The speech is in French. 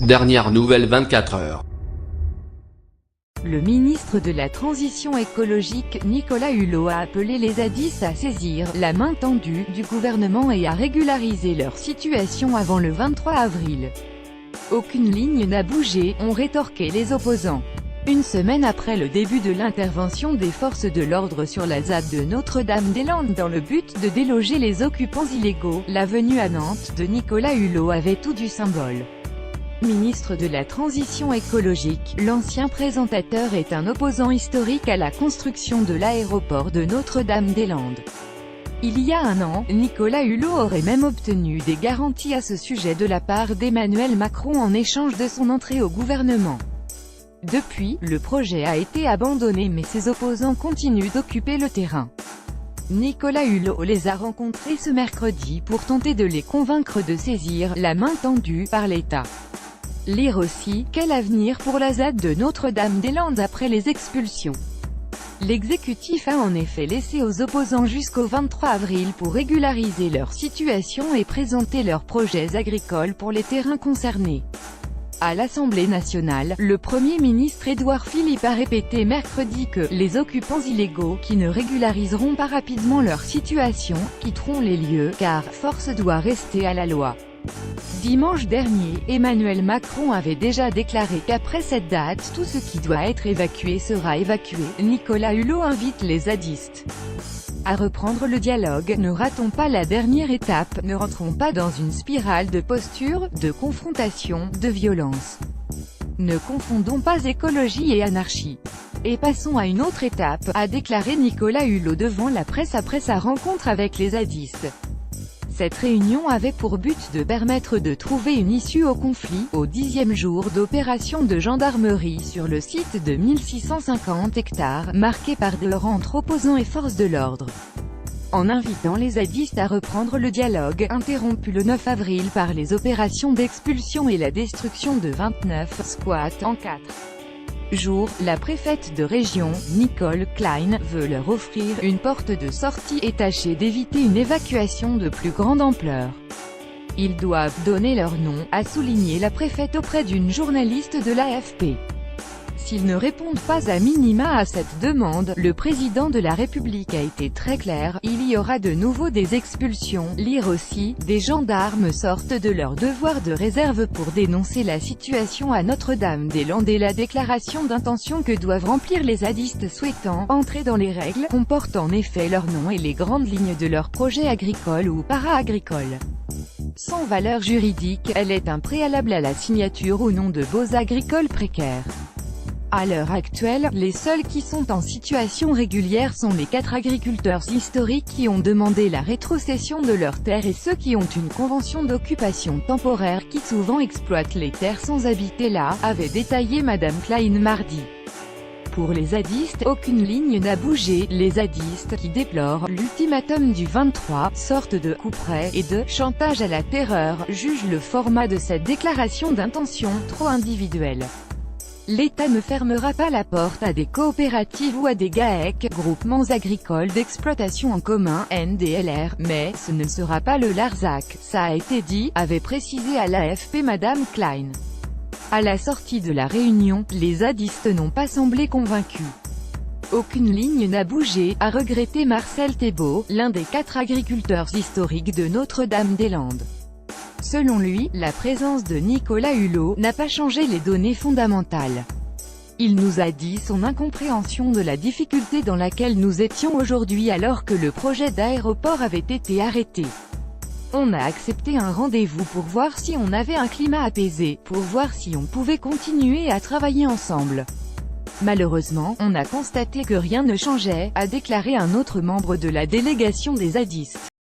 Dernière nouvelle 24 heures. Le ministre de la Transition écologique, Nicolas Hulot, a appelé les zadistes à saisir la main tendue du gouvernement et à régulariser leur situation avant le 23 avril. Aucune ligne n'a bougé, ont rétorqué les opposants. Une semaine après le début de l'intervention des forces de l'ordre sur la ZAD de Notre-Dame-des-Landes dans le but de déloger les occupants illégaux, la venue à Nantes de Nicolas Hulot avait tout du symbole. Ministre de la Transition écologique, l'ancien présentateur est un opposant historique à la construction de l'aéroport de Notre-Dame-des-Landes. Il y a un an, Nicolas Hulot aurait même obtenu des garanties à ce sujet de la part d'Emmanuel Macron en échange de son entrée au gouvernement. Depuis, le projet a été abandonné mais ses opposants continuent d'occuper le terrain. Nicolas Hulot les a rencontrés ce mercredi pour tenter de les convaincre de saisir la main tendue par l'État. Lire aussi, quel avenir pour la ZAD de Notre-Dame-des-Landes après les expulsions. L'exécutif a en effet laissé aux opposants jusqu'au 23 avril pour régulariser leur situation et présenter leurs projets agricoles pour les terrains concernés. À l'Assemblée nationale, le Premier ministre Édouard Philippe a répété mercredi que les occupants illégaux qui ne régulariseront pas rapidement leur situation quitteront les lieux, car force doit rester à la loi. Dimanche dernier, Emmanuel Macron avait déjà déclaré qu'après cette date, tout ce qui doit être évacué sera évacué. Nicolas Hulot invite les zadistes à reprendre le dialogue. Ne ratons pas la dernière étape, ne rentrons pas dans une spirale de posture, de confrontation, de violence. Ne confondons pas écologie et anarchie. Et passons à une autre étape, a déclaré Nicolas Hulot devant la presse après sa rencontre avec les zadistes. Cette réunion avait pour but de permettre de trouver une issue au conflit, au 10e jour d'opération de gendarmerie sur le site de 1650 hectares, marqué par des heurts entre opposants et forces de l'ordre. En invitant les zadistes à reprendre le dialogue, interrompu le 9 avril par les opérations d'expulsion et la destruction de 29 squats en 4 jours, la préfète de région, Nicole Klein, veut leur offrir une porte de sortie et tâcher d'éviter une évacuation de plus grande ampleur. Ils doivent donner leur nom, a souligné la préfète auprès d'une journaliste de l'AFP. S'ils ne répondent pas à minima à cette demande, le président de la République a été très clair, il y aura de nouveau des expulsions. Lire aussi, des gendarmes sortent de leur devoir de réserve pour dénoncer la situation à Notre-Dame-des-Landes et la déclaration d'intention que doivent remplir les zadistes souhaitant entrer dans les règles, comportent en effet leur nom et les grandes lignes de leur projet agricole ou para-agricole. Sans valeur juridique, elle est un préalable à la signature ou non de baux agricoles précaires. À l'heure actuelle, les seuls qui sont en situation régulière sont les 4 agriculteurs historiques qui ont demandé la rétrocession de leurs terres et ceux qui ont une convention d'occupation temporaire qui souvent exploitent les terres sans habiter là, avait détaillé Madame Klein mardi. Pour les zadistes, aucune ligne n'a bougé. Les zadistes, qui déplorent l'ultimatum du 23, sorte de couperet et de chantage à la terreur, jugent le format de cette déclaration d'intention trop individuelle. L'État ne fermera pas la porte à des coopératives ou à des GAEC, groupements agricoles d'exploitation en commun, NDLR, mais ce ne sera pas le Larzac, ça a été dit, avait précisé à l'AFP Madame Klein. À la sortie de la réunion, les zadistes n'ont pas semblé convaincus. Aucune ligne n'a bougé, a regretté Marcel Thébault, l'un des 4 agriculteurs historiques de Notre-Dame-des-Landes. Selon lui, la présence de Nicolas Hulot n'a pas changé les données fondamentales. Il nous a dit son incompréhension de la difficulté dans laquelle nous étions aujourd'hui alors que le projet d'aéroport avait été arrêté. On a accepté un rendez-vous pour voir si on avait un climat apaisé, pour voir si on pouvait continuer à travailler ensemble. Malheureusement, on a constaté que rien ne changeait, a déclaré un autre membre de la délégation des zadistes.